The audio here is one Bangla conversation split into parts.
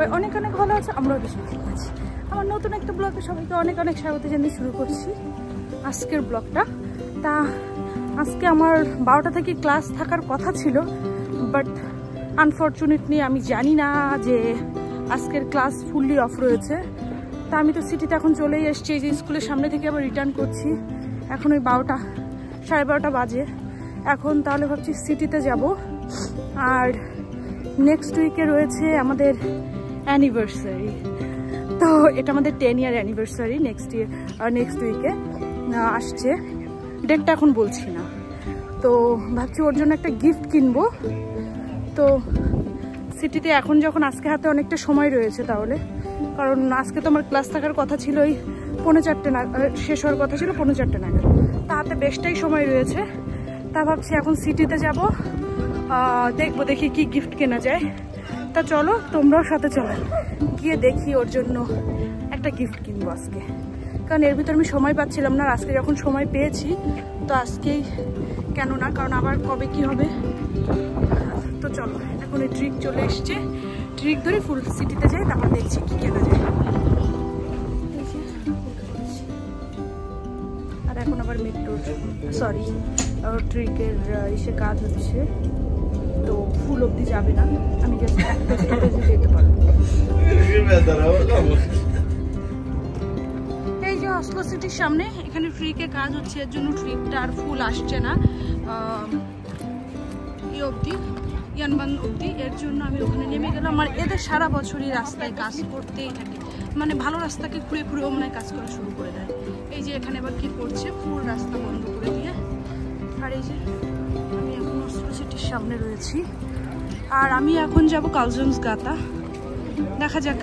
সবাই অনেক অনেক ভালো আছে, আমরাও বেশ ভালো আছি। আমার নতুন একটা ব্লগে সবাইকে অনেক অনেক স্বাগত জানিয়ে শুরু করছি আজকের ব্লগটা। তা আজকে আমার 12টা থেকে ক্লাস থাকার কথা ছিল, বাট আনফর্চুনেটলি আমি জানি না যে আজকের ক্লাস ফুললি অফ রয়েছে। তা আমি তো সিটিতে এখন চলেই এসেছি, এই যে স্কুলের সামনে থেকে আবার রিটার্ন করছি। এখন ওই 12টা 12:30 বাজে এখন। তাহলে ভাবছি সিটিতে যাব। আর নেক্সট উইকে রয়েছে আমাদের অ্যানিভার্সারি, তো এটা আমাদের 10 ইয়ার অ্যানিভার্সারি নেক্সট উইকে আসছে। ডেটটা এখন বলছি না, তো ভাবছি ওর জন্য একটা গিফট কিনবো। তো সিটিতে এখন যখন আজকে হাতে অনেকটা সময় রয়েছে, তাহলে কারণ আজকে তো আমার ক্লাস থাকার কথা ছিল ওই 4:45 নাগাদ, শেষ হওয়ার কথা ছিল 4:45 নাগাদ। তা হাতে বেশটাই সময় রয়েছে। তা ভাবছি এখন সিটিতে যাব, দেখবো দেখি কি গিফট কেনা যায়। তা চলো তোমরাও সাথে চলো, গিয়ে দেখি ওর জন্য একটা গিফট কিনবো আজকে। কারণ এর ভিতর আমি সময় পাচ্ছিলাম না, আজকে যখন সময় পেয়েছি তো আজকেই কেন না, কারণ আবার কবে কি হবে। তো চলো এখন এই ট্রিক চলে এসছে, ট্রিক ধরে ফুল সিটিতে যাই, তারপর দেখছি কি কেনা যায়। আর এখন আবার মেট্রোর ট্রিকের এসে কাজ হচ্ছে, তো ফুল অব্দি যাবে না, আমি জাস্ট একটা স্টপেজে যেতে পারবো। এই যে অসলো সিটির সামনে, এখানে ট্রিকে কাজ হচ্ছে, এর জন্য ট্রিকটা আর ফুল আসছে না ইয়ানবান অব্দি। এর জন্য আমি ওখানে নেমে গেলাম। আর এদের সারা বছরই রাস্তায় কাজ করতেই থাকে, মানে ভালো রাস্তাকে খুঁড়ে খুঁড়েও মনে হয় কাজ করা শুরু করে দেয়। এই যে এখানে আবার কি করছে, পুরো রাস্তা বন্ধ করে দিয়ে। আর এই যে আমি এখন অসলো সিটির সামনে রয়েছি, আর আমি এখন যাব কালজনসগাতা, দেখা যাক।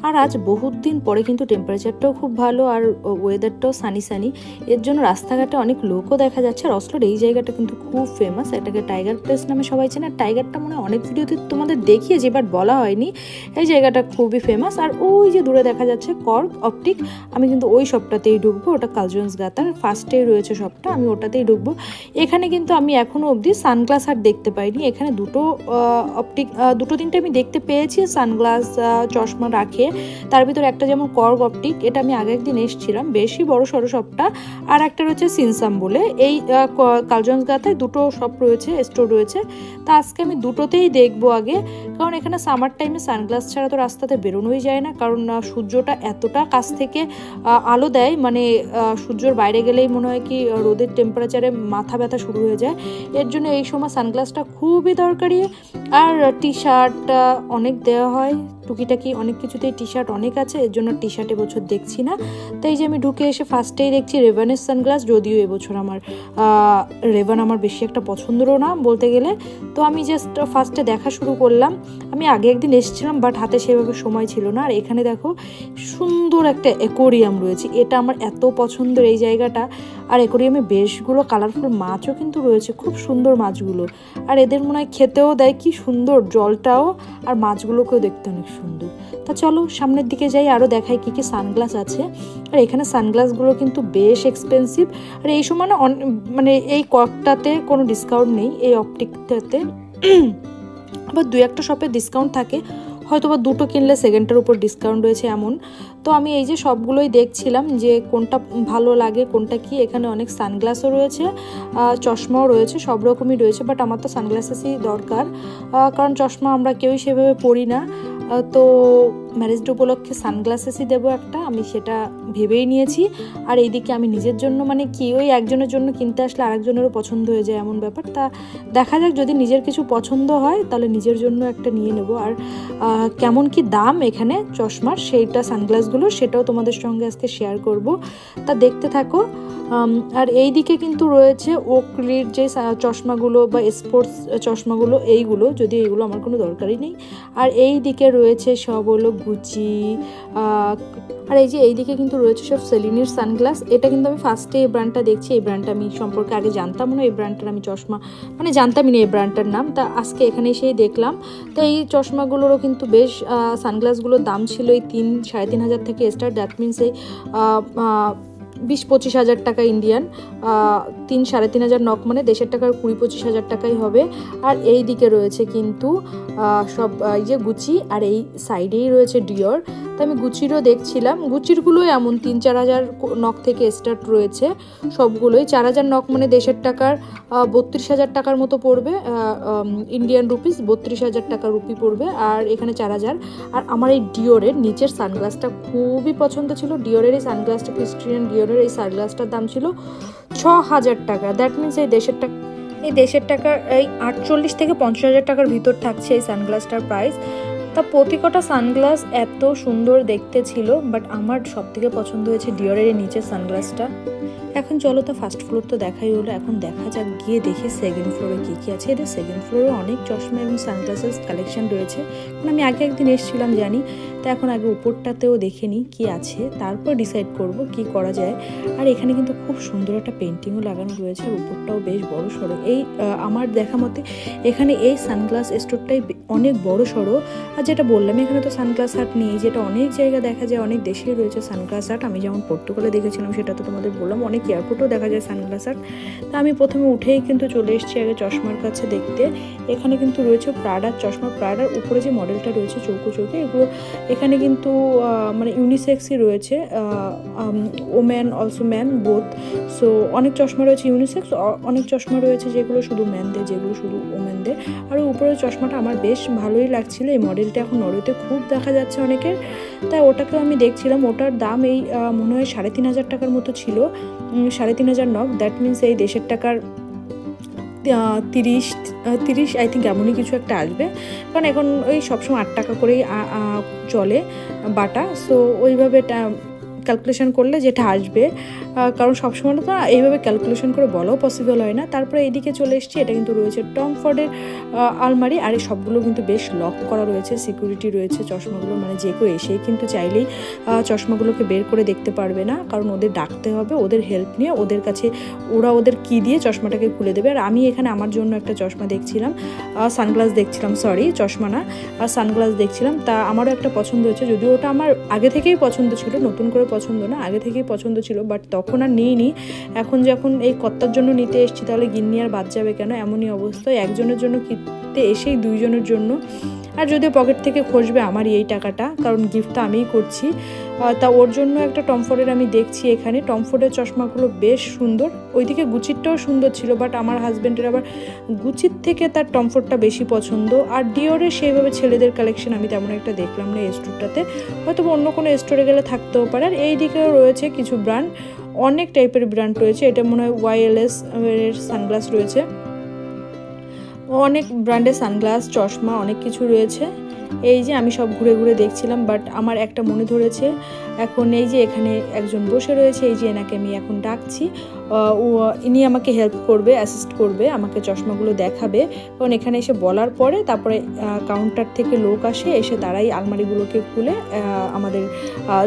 আর আজ বহুত দিন পরে কিন্তু টেম্পারেচারটাও খুব ভালো আর ওয়েদারটাও সানি সানি, এর জন্য রাস্তাঘাটে অনেক লোকও দেখা যাচ্ছে। আর অসলোর এই জায়গাটা কিন্তু খুব ফেমাস, এটাকে টাইগার প্লেস নামে সবাই চেনে। আর টাইগারটা মনে হয় অনেক ভিডিওতে তোমাদের দেখিয়েছি, বাট বলা হয়নি। এই জায়গাটা খুবই ফেমাস। আর ওই যে দূরে দেখা যাচ্ছে কর্গ অপটিক, আমি কিন্তু ওই শপটাতেই ঢুকবো। ওটা কালজনসগাতার ফার্স্টেই রয়েছে শপটা, আমি ওটাতেই ঢুকবো। এখানে কিন্তু আমি এখনো অবধি সানগ্লাস আর দেখতে পাইনি। এখানে দুটো তিনটে আমি দেখতে পেয়েছি সানগ্লাস, চশমা রাখে। তার ভিতরে একটা যেমন কর্গ অপটিক, এটা আমি আগে একদিন এসেছিলাম, বেশি বড় সড়ো শপটা। আর একটা রয়েছে সিনসাম বলে। এই কালজনসগাতায় দুটো শপ রয়েছে, স্টোর রয়েছে। তা আজকে আমি দুটোতেই দেখবো আগে, কারণ এখানে সামার টাইমে সানগ্লাস ছাড়া তো রাস্তাতে বেরোনোই যায় না, কারণ সূর্যটা এতটা কাছ থেকে আলো দেয়, মানে সূর্যর বাইরে গেলেই মনে হয় কি রোদের টেম্পারেচারে মাথা ব্যথা শুরু হয়ে যায়। এর জন্য এই সময় সানগ্লাসটা খুবই দরকারি। আর টি শার্ট অনেক দেওয়া হয়, টুকিটাকি অনেক কিছুতেই টি শার্ট অনেক আছে, এর জন্য টি শার্ট এবছর দেখছি না। তাই যে আমি ঢুকে এসে ফার্স্টেই দেখছি রেভানের সানগ্লাস, যদিও এবছর আমার রেভান আমার বেশি একটা পছন্দেরও না বলতে গেলে। তো আমি জাস্ট ফার্স্টে দেখা শুরু করলাম। আমি আগে একদিন এসেছিলাম, বাট হাতে সেভাবে সময় ছিল না। আর এখানে দেখো সুন্দর একটা অ্যাকোরিয়াম রয়েছে, এটা আমার এত পছন্দের এই জায়গাটা। আর অ্যাকোরিয়ামে বেশগুলো কালারফুল মাছও কিন্তু রয়েছে, খুব সুন্দর মাছগুলো। আর এদের মনে হয় খেতেও দেয়, কি সুন্দর জলটাও, আর মাছগুলোকেও দেখতে অনেক সুন্দর। তা চলো সামনের দিকে যাই, আরও দেখাই কি কি সানগ্লাস আছে। আর এখানে সানগ্লাসগুলো কিন্তু বেশ এক্সপেন্সিভ। আর এই সময় না মানে এই কয়েকটাতে কোনো ডিসকাউন্ট নেই, এই অপটিকটাতে আবার 2-1টা শপে ডিসকাউন্ট থাকে, হয়তো বা দুটো কিনলে সেকেন্ডটার উপর ডিসকাউন্ট রয়েছে এমন। তো আমি এই যে সবগুলোই দেখছিলাম যে কোনটা ভালো লাগে কোনটা কি। এখানে অনেক সানগ্লাসও রয়েছে, চশমাও রয়েছে, সব রকমই রয়েছে। বাট আমার তো সানগ্লাসেসই দরকার, কারণ চশমা আমরা কেউই সেভাবে পরি না। তো ম্যারেজ ডে উপলক্ষে সানগ্লাসেসই দেবো একটা, আমি সেটা ভেবেই নিয়েছি। আর এইদিকে আমি নিজের জন্য, মানে কি ওই একজনের জন্য কিনতে আসলে আরেকজনেরও পছন্দ হয়ে যায় এমন ব্যাপার। তা দেখা যাক, যদি নিজের কিছু পছন্দ হয় তাহলে নিজের জন্য একটা নিয়ে নেব। আর কেমন কি দাম এখানে চশমার, সেইটা সানগ্লাসগুলো, সেটাও তোমাদের সঙ্গে আজকে শেয়ার করব। তা দেখতে থাকো। আর এই দিকে কিন্তু রয়েছে ওকলির যে চশমাগুলো বা স্পোর্টস চশমাগুলো, এইগুলো, যদি এইগুলো আমার কোনো দরকারই নেই। আর এই দিকে রয়েছে সব হলো গুচি। আর এই যে এইদিকে কিন্তু রয়েছে সব সেলিনের সানগ্লাস। এটা কিন্তু আমি ফার্স্টে এই ব্র্যান্ডটা দেখছি, এই ব্র্যান্ডটা আমি সম্পর্কে আগে জানতাম না, এই ব্র্যান্ডটার আমি চশমা মানে জানতামই না এই ব্র্যান্ডটার নাম। তা আজকে এখানে এসেই দেখলাম। তো এই চশমাগুলোরও কিন্তু বেশ, সানগ্লাসগুলোর দাম ছিল এই 3-3.5 হাজার থেকে স্টার্ট। দ্যাট মিনস এই 20-25 হাজার টাকা ইন্ডিয়ান, 3-3.5 হাজার নক মানে দেশের টাকার 20-25 হাজার টাকাই হবে। আর এই দিকে রয়েছে কিন্তু সব এই যে গুচি, আর এই সাইডেই রয়েছে ডিওর। তো আমি গুচিরও দেখছিলাম, গুচিরগুলোই এমন 3-4 হাজার নক থেকে স্টার্ট রয়েছে সবগুলোই। 4 হাজার নক মানে দেশের টাকার 32 হাজার টাকার মতো পড়বে, ইন্ডিয়ান রুপিস 32 হাজার টাকা রুপি পড়বে। আর এখানে 4 হাজার। আর আমার এই ডিওরের নিচের সানগ্লাসটা খুবই পছন্দ ছিল। ডিওরের এই সানগ্লাসটা, ক্রিস্টিয়ান ডিওরের এই সানগ্লাসটার দাম ছিল 6 হাজার টাকা। দ্যাট মিনস এই দেশের টাকার এই 48 থেকে 50 হাজার টাকার ভিতর থাকছে এই সানগ্লাসটার প্রাইস। তা প্রতি কটা সানগ্লাস এত সুন্দর দেখতে ছিল, বাট আমার সব থেকে পছন্দ হয়েছে ডিওরের এই নিচের সানগ্লাসটা। এখন চলো তো ফার্স্ট ফ্লোর তো দেখাই হলো, এখন দেখা যাক গিয়ে দেখি সেকেন্ড ফ্লোরে কী কী আছে। এদের সেকেন্ড ফ্লোরে অনেক চশমা এবং সানগ্লাসেস কালেকশন রয়েছে, কারণ আমি আগে একদিন এসেছিলাম জানি। তো এখন আগে উপরটাতেও দেখে নিই কী আছে, তারপর ডিসাইড করব কি করা যায়। আর এখানে কিন্তু খুব সুন্দর একটা পেন্টিংও লাগানো রয়েছে, আর উপরটাও বেশ বড় সড়ো। এই আমার দেখা মতে এখানে এই সানগ্লাস স্টোরটাই অনেক বড় সড়ো। আর যেটা বললাম, এখানে তো সানগ্লাস হাট নেই, যেটা অনেক জায়গা দেখা যায়, অনেক দেশেই রয়েছে সানগ্লাস হাট। আমি যেমন পর্তুগালে দেখেছিলাম, সেটা তো তোমাদের বললাম, অনেক এয়ারপোর্টেও দেখা যায় সানগ্লাস হাট। তা আমি প্রথমে উঠেই কিন্তু চলে এসেছি আগে চশমার কাছে দেখতে। এখানে কিন্তু রয়েছে প্রাডার চশমা। প্রাডার উপরে যে মডেলটা রয়েছে চৌকো চৌকে, এগুলো এখানে কিন্তু মানে ইউনিসেক্সই রয়েছে, woman also man both. So অনেক চশমা রয়েছে ইউনিসেক্স, অনেক চশমা রয়েছে যেগুলো শুধু ম্যানদের, যেগুলো শুধু ওমেনদের। আর উপরের চশমাটা আমার বেশ ভালোই লাগছিল। এই মডেলটা এখন নরওয়েতে খুব দেখা যাচ্ছে অনেকের, তাই ওটাকেও আমি দেখছিলাম। ওটার দাম এই মনে হয় 3,500 টাকার মতো ছিল, 3,500 নক। দ্যাট মিনস এই দেশের টাকার 30 আই থিঙ্ক এমনই কিছু একটা আসবে, কারণ এখন ওই সবসময় 8 টাকা করেই চলে বাটা। সো ওইভাবে ক্যালকুলেশন করলে যেটা আসবে, কারণ সবসময় তো এইভাবে ক্যালকুলেশন করে বলাও পসিবল হয় না। তারপরে এইদিকে চলে এসেছি, এটা কিন্তু রয়েছে টম ফোর্ডের আলমারি। আর এই সবগুলো কিন্তু বেশ লক করা রয়েছে, সিকিউরিটি রয়েছে চশমাগুলো, মানে যে কেউ এসেই কিন্তু চাইলেই চশমাগুলোকে বের করে দেখতে পারবে না, কারণ ওদের ডাকতে হবে, ওদের হেল্প নিয়ে ওদের কাছে ওদের কি দিয়ে চশমাটাকে খুলে দেবে। আর আমি এখানে আমার জন্য একটা চশমা দেখছিলাম, সানগ্লাস দেখছিলাম, সরি চশমা না, সানগ্লাস দেখছিলাম। তা আমারও একটা পছন্দ হয়েছে, যদিও ওটা আমার আগে থেকেই পছন্দ ছিল, নতুন করে পছন্দ না, আগে থেকেই পছন্দ ছিল, বাট তখন আর নিইনি। এখন যখন এই কর্তার জন্য নিতে এসেছি, তাহলে গিন্নি আর বাদ যাবে কেন, এমনই অবস্থায় একজনের জন্য কিনতে এসেই দুইজনের জন্য। আর যদিও পকেট থেকে খসবে আমারই এই টাকাটা, কারণ গিফটটা আমিই করছি। তা ওর জন্য একটা টম ফোর্ডের আমি দেখছি এখানে। টম ফোর্ডের চশমাগুলো বেশ সুন্দর, ওইদিকে গুচিরটাও সুন্দর ছিল, বাট আমার হাজব্যান্ডের আবার গুচির থেকে তার টম ফোর্ডটা বেশি পছন্দ। আর ডিওরের সেইভাবে ছেলেদের কালেকশন আমি তেমন একটা দেখলাম না এই স্টোরটাতে, হয়তো অন্য কোনো স্টোরে গেলে থাকতেও পারে। আর এই দিকেও রয়েছে কিছু ব্র্যান্ড, অনেক টাইপের ব্র্যান্ড রয়েছে। এটা মনে হয় YLS এর সানগ্লাস রয়েছে, অনেক ব্র্যান্ডের সানগ্লাস, চশমা, অনেক কিছু রয়েছে। এই যে আমি সব ঘুরে ঘুরে দেখছিলাম, বাট আমার একটা মনে ধরেছে। এখন এই যে এখানে একজন বসে রয়েছে, এই যে এনাকে আমি এখন ডাকছি, ইনি আমাকে হেল্প করবে, অ্যাসিস্ট করবে, আমাকে চশমাগুলো দেখাবে। কারণ এখানে এসে বলার পরে তারপরে কাউন্টার থেকে লোক আসে, এসে তারাই আলমারিগুলোকে খুলে আমাদের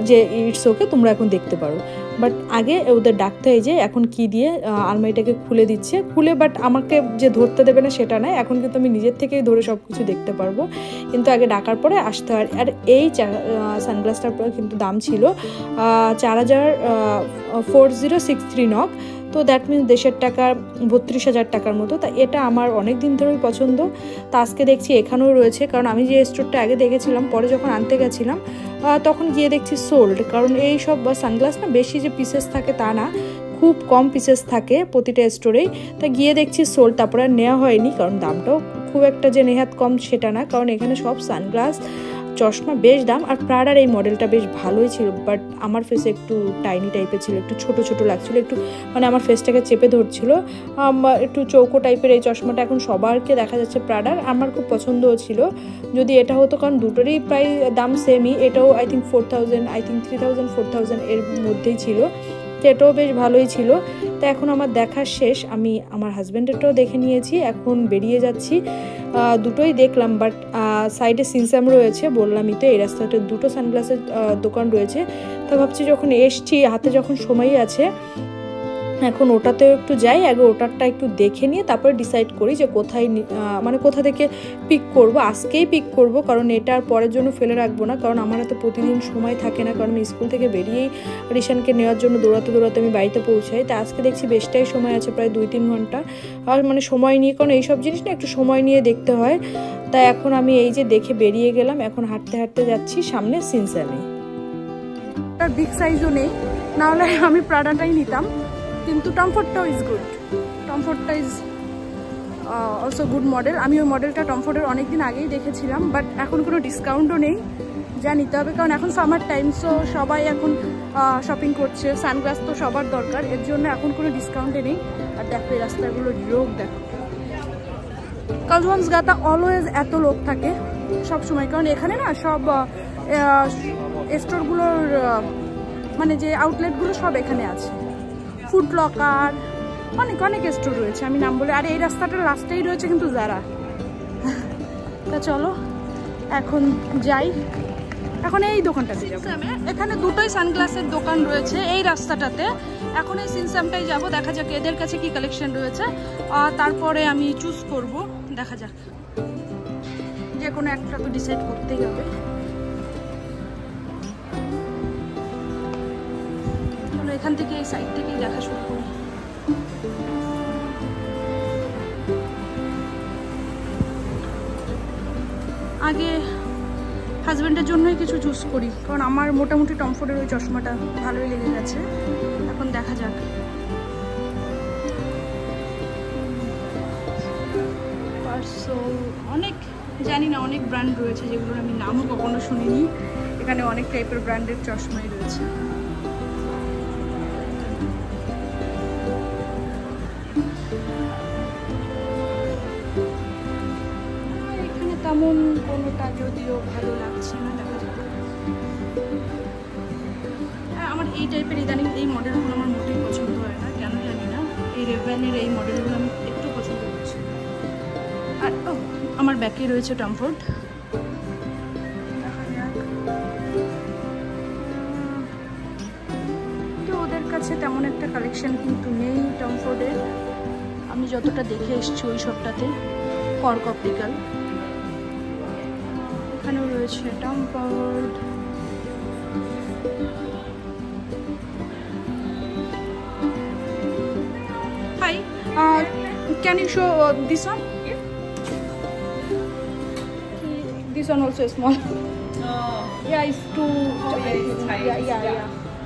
যে ইটস ওকে তোমরা এখন দেখতে পারো। বাট আগে ওদের ডাকতে হয় যে এখন কি দিয়ে আলমারিটাকে খুলে দিচ্ছে, খুলে বাট আমাকে যে ধরতে দেবে না সেটা নয়, এখন কিন্তু আমি নিজের থেকেই ধরে সব কিছু দেখতে পারবো, কিন্তু আগে ডাকার পরে আসতে হয়। আর এই সানগ্লাসটার কিন্তু দাম ছিল 4,4063 নক। তো দ্যাট মিনস দেশের টাকার 32,000 টাকার মতো। তা এটা আমার অনেক দিন ধরেই পছন্দ। তা আজকে দেখছি এখানেও রয়েছে, কারণ আমি যে স্টোরটা আগে দেখেছিলাম, পরে যখন আনতে গেছিলাম তখন গিয়ে দেখছি সোল্ড। কারণ এই সব সানগ্লাস না বেশি যে পিসেস থাকে তা না, খুব কম পিসেস থাকে প্রতিটা স্টোরেই। তা গিয়ে দেখছি সোল্ড, তারপরে আর নেওয়া হয়নি, কারণ দামটাও খুব একটা যে নেহাত কম সেটা না, কারণ এখানে সব সানগ্লাস চশমা বেশ দাম। আর প্রাডার এই মডেলটা বেশ ভালোই ছিল, বাট আমার ফেসে একটু টাইনি টাইপের ছিল, একটু ছোট ছোট লাগছিল, একটু মানে আমার ফেসটাকে চেপে ধরছিল, একটু চৌকো টাইপের এই চশমাটা। এখন সবারকে দেখা যাচ্ছে প্রাডার, আমার খুব পছন্দও ছিল যদি এটা হতো, কারণ দুটোরই প্রায় দাম সেমই। এটাও আই থিঙ্ক 4,000, আই থিঙ্ক 3,000 4,000 এর মধ্যেই ছিল, তো এটাও বেশ ভালোই ছিল। তো এখন আমার দেখা শেষ, আমি আমার হাজব্যান্ডেরটাও দেখে নিয়েছি, এখন বেরিয়ে যাচ্ছি। দুটোই দেখলাম, বাট সাইডে সিনস্যাম রয়েছে, বললামই তো এই রাস্তাতে দুটো সানগ্লাসের দোকান রয়েছে। তো ভাবছি যখন এসছি, হাতে যখন সময় আছে, এখন ওটাতেও একটু যাই, আগে ওটারটা একটু দেখে নিয়ে তারপরে ডিসাইড করি যে কোথায় মানে কোথা থেকে পিক করব। আজকেই পিক করব, কারণ এটা আর পরের জন্য ফেলে রাখবো না, কারণ আমার হাতে প্রতিদিন সময় থাকে না, কারণ আমি স্কুল থেকে বেরিয়েই রিশানকে নেওয়ার জন্য দৌড়াতে দৌড়াতে আমি বাড়িতে পৌঁছাই। তা আজকে দেখছি বেশটাই সময় আছে, প্রায় 2-3 ঘন্টা। আর মানে সময় নিয়ে, কারণ এইসব জিনিস না একটু সময় নিয়ে দেখতে হয়। তাই এখন আমি এই যে দেখে বেরিয়ে গেলাম, এখন হাঁটতে হাঁটতে যাচ্ছি সামনে সিনসানে। তার বিগ সাইজও নেই, নাহলে আমি প্রাডাটাই নিতাম, কিন্তু টমফোর্ডটাও ইজ গুড। টমফোর্ডটা ইজ অলসো গুড মডেল। আমি ওই মডেলটা টমফোর্ডের অনেকদিন আগেই দেখেছিলাম, বাট এখন কোনো ডিসকাউন্টও নেই, যা নিতে হবে, কারণ এখন সামার টাইম, সো সবাই এখন শপিং করছে, সানগ্লাস তো সবার দরকার, এর জন্য এখন কোনো ডিসকাউন্টে নেই। আর দেখো এই রাস্তাগুলোর লোক দেখো, কালওয়ান্সগাতা অলওয়েজ এত লোক থাকে সব সময়, কারণ এখানে না সব স্টোরগুলোর মানে যে আউটলেটগুলো সব এখানে আছে, ফুড লকার, অনেক অনেক স্টোর রয়েছে, আমি নাম বলে। আর এই রাস্তাটার লাস্টেই রয়েছে কিন্তু যারা। তা চলো এখন যাই, এখন এই দোকানটাতে যাবো। এখানে দুটোই সানগ্লাসের দোকান রয়েছে এই রাস্তাটাতে। এখন এই সিনসামটাই যাবো, দেখা যাক এদের কাছে কি কালেকশন রয়েছে, তারপরে আমি চুজ করব, দেখা যাক। যে কোনো একটা তো ডিসাইড করতেই হবে। চলো এখান থেকে এই সাইড থেকেই দেখা শুরু করি। আগে হাজব্যান্ডের জন্যই কিছু চুজ করি, কারণ আমার মোটামুটি টমফোর্ডের ওই চশমাটা ভালোই লেগে গেছে। এখন দেখা যাক। পার্সোল অনেক জানি না, অনেক ব্র্যান্ড রয়েছে যেগুলোর আমি নামও কখনো শুনিনি। এখানে অনেক টাইপের ব্র্যান্ডের চশমাই রয়েছে। এখানে তেমন কোনোটা যদিও ভালো লাগছে না, দেখা যাক। আমার এই টাইপের ইদানিং এই মডেলগুলো আমার মোটেই পছন্দ হয় না, কেন জানি না। এই রেভেনের এই মডেলগুলো আমি একটু পছন্দ করছি। আর আমার ব্যাকে রয়েছে টমফোর্ড, তো ওদের কাছে তেমন একটা কালেকশন কিন্তু নেই টমফোর্ডের, আমি যতটা দেখে এসেছি ওই সবটাতে। কর্ক অপটিক্যাল, এখানেও রয়েছে Tom Ford. Hi, can you show this one? This one also is small. Oh. Yeah, it's too. Oh, yeah, it's tight. Yeah.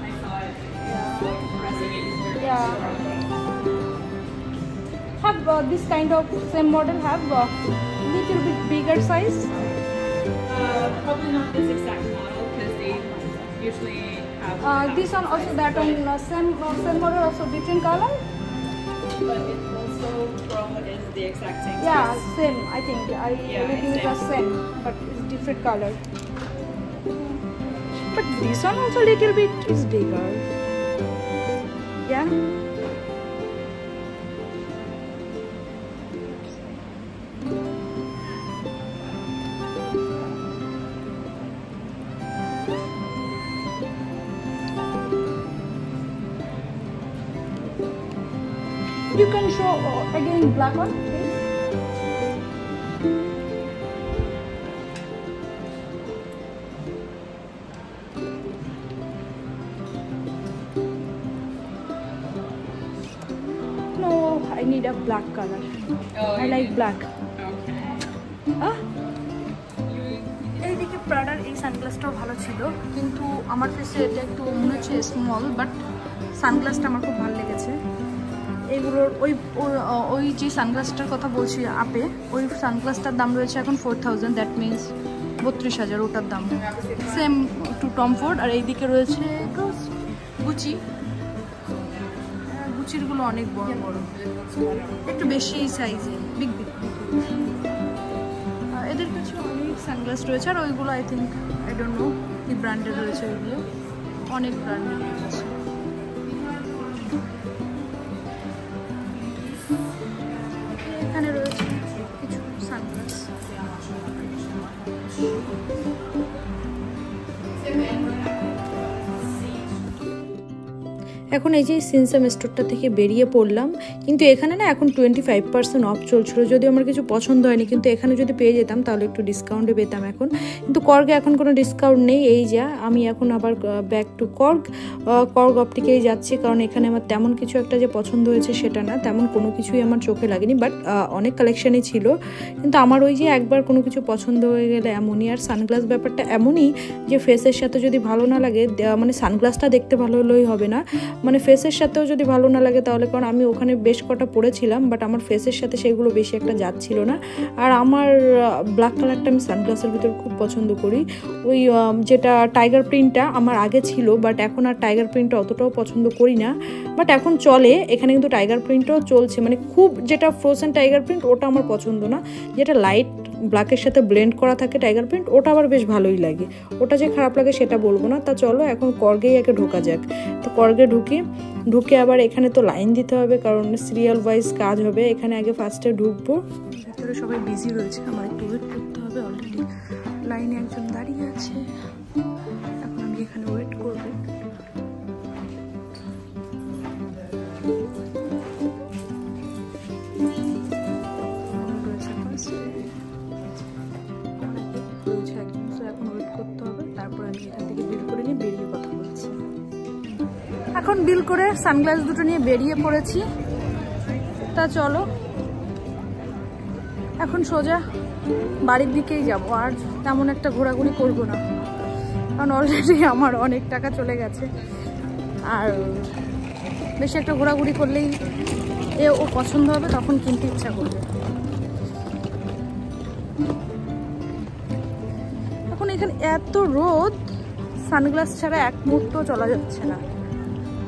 I saw it. Pressing it is very Yeah. Have this kind of same model have little bit bigger size? Probably not this exact model because they usually have. This one also, that one same model, also different color. But it also is the exact same. Yeah, size. same. I think everything it's is same, but it's different color. But this one also little bit is bigger. Yeah. You can show again black one, please. No, I need a black color. Oh, I like black. Okay. এইদিকে প্রাডার এই সানগ্লাসটাও ভালো ছিল, কিন্তু আমার ফেসে এটা একটু মনে হচ্ছে স্মল, বাট সানগ্লাসটা আমার খুব ভালো লেগেছে। এইগুলোর ওই যে সানগ্লাসটার কথা বলছি আপে, ওই সানগ্লাসটার দাম রয়েছে এখন 4000, দ্যাট মিনস 32,000 ওটার দাম। Same to Tom Ford. আর এইদিকে রয়েছে গুচি, গুচিরগুলো অনেক বড় বড়, একটু বেশি সাইজে, বিগ বিগ। এদের কাছে অনেক সানগ্লাস রয়েছে, আর ওইগুলো I think I don't know কি ব্র্যান্ডের রয়েছে, ওইগুলো অনেক ব্র্যান্ডের রয়েছে। এখানে রয়েছে কিছু সানগ্লাস। এখন এই যে সিনসাম স্টোরটা থেকে বেরিয়ে পড়লাম, কিন্তু এখানে না এখন 25% অফ চলছিল, যদিও আমার কিছু পছন্দ হয়নি, কিন্তু এখানে যদি পেয়ে যেতাম তাহলে একটু ডিসকাউন্টে পেতাম এখন, কিন্তু কর্গে এখন কোনো ডিসকাউন্ট নেই। এই যা আমি এখন আবার ব্যাক টু কর্গ অপটিকেই যাচ্ছি, কারণ এখানে আমার তেমন কিছু একটা যে পছন্দ হয়েছে সেটা না, তেমন কোনো কিছুই আমার চোখে লাগেনি, বাট অনেক কালেকশানই ছিল। কিন্তু আমার ওই যে একবার কোনো কিছু পছন্দ হয়ে গেলে এমনই। আর সানগ্লাস ব্যাপারটা এমনই যে ফেসের সাথে যদি ভালো না লাগে, মানে সানগ্লাসটা দেখতে ভালো হলেই হবে না, মানে ফেসের সাথেও যদি ভালো না লাগে তাহলে, কারণ আমি ওখানে বেশ কটা পরেছিলাম বাট আমার ফেসের সাথে সেগুলো বেশি একটা যাচ্ছিল না। আর আমার ব্ল্যাক কালারটা আমি সানগ্লাসের ভিতরে খুব পছন্দ করি, ওই যেটা টাইগার প্রিন্টটা আমার আগে ছিল, বাট এখন আর টাইগার প্রিন্টটা অতটাও পছন্দ করি না, বাট এখন চলে। এখানে কিন্তু টাইগার প্রিন্টও চলছে, মানে খুব যেটা ফ্রোজেন টাইগার প্রিন্ট ওটা আমার পছন্দ না, যেটা লাইট ব্ল্যাকের সাথে ব্লেন্ড করা থাকে টাইগার প্রিন্ট ওটা আবার বেশ ভালোই লাগে, ওটা যে খারাপ লাগে সেটা বলবো না। তা চলো এখন কর্গেই একে ঢোকা যাক। তো কর্গে ঢুকে আবার এখানে তো লাইন দিতে হবে, কারণ সিরিয়াল ওয়াইজ কাজ হবে। এখানে আগে ফার্স্টে ঢুকবো, ভিতরে সবাই বিজি রয়েছে, আমার একটু ওয়েট করতে হবে, অলরেডি লাইনে একজন দাঁড়িয়ে আছে, এখন আমি এখানে ওয়েট করবো। এখন বিল করে সানগ্লাস দুটো নিয়ে বেরিয়ে পড়েছি। তা চলো এখন সোজা বাড়ির দিকেই যাব, আর তেমন একটা ঘোরাঘুরি করব না, কারণ অলরেডি আমার অনেক টাকা চলে গেছে, আর বেশি একটা ঘোরাঘুরি করলেই ও পছন্দ হবে, তখন কিনতে ইচ্ছা করবে। এখন এখানে এত রোদ, সানগ্লাস ছাড়া এক মুহূর্ত চলা যাচ্ছে না।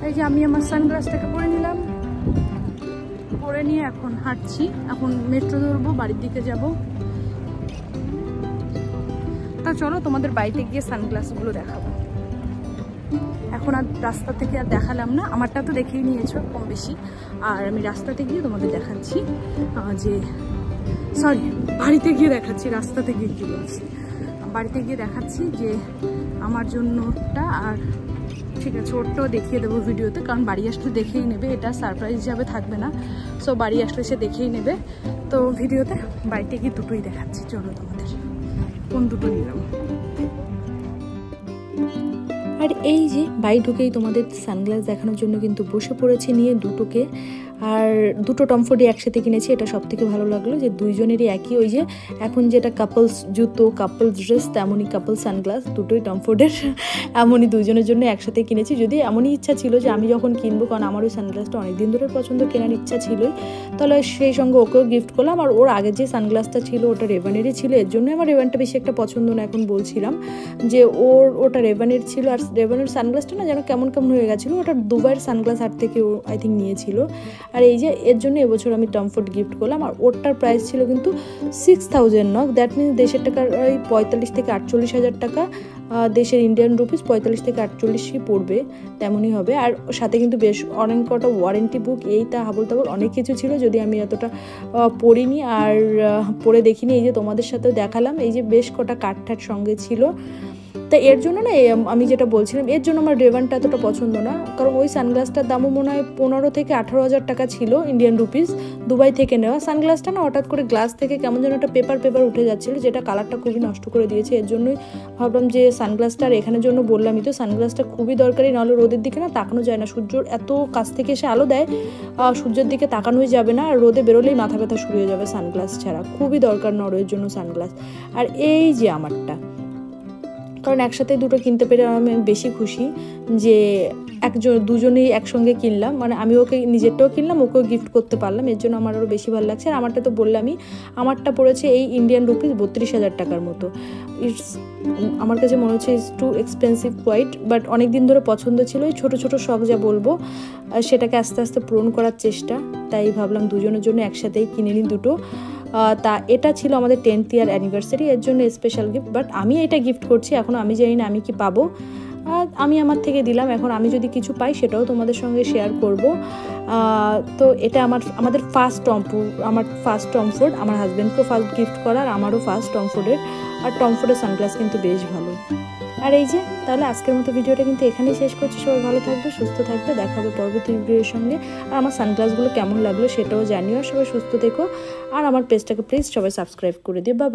এই যে আমি আমার সানগ্লাসটাকে পরে নিলাম, পরে নিয়ে এখন হাঁটছি, এখন মেট্রো ধরবো, বাড়ির দিকে যাব। তা চলো তোমাদের বাড়িতে গিয়ে সানগ্লাসগুলো দেখাবো। এখন আর রাস্তা থেকে আর দেখালাম না, আমারটা তো দেখেই নিয়েছো কম বেশি, আর আমি রাস্তাতে গিয়ে তোমাদের দেখাচ্ছি যে বাড়িতে গিয়ে দেখাচ্ছি, রাস্তাতে গিয়ে কি বলছি, বাড়িতে গিয়ে দেখাচ্ছি যে আমার জন্যটা। আর ঠিক আছে, ওরটাও দেখিয়ে দেবো ভিডিওতে, কারণ বাড়ি আসলে দেখেই নেবে, এটা সারপ্রাইজ হিসাবে থাকবে না, সো বাড়ি আসলে সে দেখেই নেবে। তো ভিডিওতে বাড়িতে গিয়ে দুটোই দেখাচ্ছি, চলো তোমাদের কোন দুটো নিলাম। আর এই যে বাড়ি ঢুকেই তোমাদের সানগ্লাস দেখানোর জন্য কিন্তু বসে পড়েছি নিয়ে দুটোকে, আর দুটো টমফোর্ডই একসাথে কিনেছি। এটা সব থেকে ভালো লাগলো যে দুইজনেরই একই, ওই যে এখন যেটা কাপলস জুতো, কাপলস ড্রেস, তেমনই কাপল সানগ্লাস, দুটোই টমফোর্ডের, এমনই দুইজনের জন্য একসাথে কিনেছি। যদি এমনই ইচ্ছা ছিল যে আমি যখন কিনবো, কারণ আমার ওই সানগ্লাসটা অনেকদিন ধরে পছন্দ, কেনার ইচ্ছা ছিলই, তাহলে সেই সঙ্গে ওকেও গিফট করলাম। আর ওর আগে যে সানগ্লাসটা ছিল ওটা রেবানেরই ছিল, এর জন্য আমার রেবানটা বেশি একটা পছন্দ না। এখন বলছিলাম যে ওটা রেবানের ছিল, আর রেবানের সানগ্লাসটা না যেন কেমন কেমন হয়ে গেছিলো, ওটা দুবাইয়ের সানগ্লাস হাট থেকে ও আই থিঙ্ক নিয়েছিল। আর এই যে এর জন্য এবছর আমি টমফোর্ড গিফট করলাম, আর ওটার প্রাইস ছিল কিন্তু 6000 নক, দ্যাট মিনস দেশের টাকার ওই 45 থেকে 48,000 টাকা, দেশের ইন্ডিয়ান রুপিস 45 থেকে 48ই পড়বে, তেমনই হবে। আর সাথে কিন্তু বেশ অনেক কটা ওয়ারেন্টি বুক, এই তা হাবল তাবল অনেক কিছু ছিল, যদি আমি এতটা পড়িনি আর পড়ে দেখিনি। এই যে তোমাদের সাথেও দেখালাম, এই যে বেশ কটা কাঠ ঠাট সঙ্গে ছিল। তা এর জন্য না আমি যেটা বলছিলাম, এর জন্য আমার রেবানটা এতটা পছন্দ না, কারণ ওই সানগ্লাসটার দামও মনে হয় 15 থেকে 18,000 টাকা ছিল ইন্ডিয়ান রুপিস, দুবাই থেকে নেওয়া। সানগ্লাসটা না হঠাৎ করে গ্লাস থেকে কেমন যেন একটা পেপার উঠে যাচ্ছিলো, যেটা কালারটা খুবই নষ্ট করে দিয়েছে। এর জন্যই ভাবলাম যে সানগ্লাসটা, আর এখানের জন্য বললামই তো সানগ্লাসটা খুবই দরকারি, নাহলে রোদের দিকে না তাকানো যায় না, সূর্যর এত কাছ থেকে এসে আলো দেয়, সূর্যের দিকে তাকানোই যাবে না, আর রোদে বেরোলেই মাথা ব্যথা শুরু হয়ে যাবে সানগ্লাস ছাড়া, খুবই দরকার নরওয়ের জন্য সানগ্লাস। আর এই যে আমারটা, কারণ একসাথে দুটো কিনতে পেরে আমি বেশি খুশি যে দুজনেই একসঙ্গে কিনলাম, মানে আমি ওকে নিজেরটাও কিনলাম, ওকেও গিফট করতে পারলাম, এর জন্য আমার আরও বেশি ভালো লাগছে। আর আমারটা তো বললামই, আমারটা পড়েছে এই ইন্ডিয়ান রুপিস 32,000 টাকার মতো। আমার কাছে মনে হচ্ছে it's too expensive quite, but অনেক দিন ধরে পছন্দ ছিল, এই ছোটো ছোটো শখ যা বলবো সেটাকে আস্তে আস্তে পূরণ করার চেষ্টা, তাই ভাবলাম দুজনের জন্য একসাথেই কিনে নিই দুটো। তা এটা ছিল আমাদের 10th ইয়ার অ্যানিভার্সারি, এর জন্য স্পেশাল গিফট, বাট আমি এটা গিফট করছি, এখনও আমি জানি না আমি কি পাবো, আর আমি আমার থেকে দিলাম, এখন আমি যদি কিছু পাই সেটাও তোমাদের সঙ্গে শেয়ার করব। তো এটা আমাদের ফার্স্ট টমফোর্ড, আমার ফার্স্ট টমফোর্ড, আমার হাজব্যান্ডকেও ফার্স্ট গিফট করা, আর আমারও ফার্স্ট টমফোর্ডের। আর টমফোর্ডের সানগ্লাস কিন্তু বেশ ভালো। আর এই যে তাহলে আজকের মতো ভিডিওটা কিন্তু এখানেই শেষ করছি। সবাই ভালো থাকবে, সুস্থ থাকবে, দেখা হবে পরবর্তী ভিডিওর সঙ্গে। আর আমার সানগ্লাসগুলো কেমন লাগলো সেটাও জানিও। সবাই সুস্থ থেকো, আর আমার পেজটাকে প্লিজ সবাই সাবস্ক্রাইব করে দিও। Bye bye.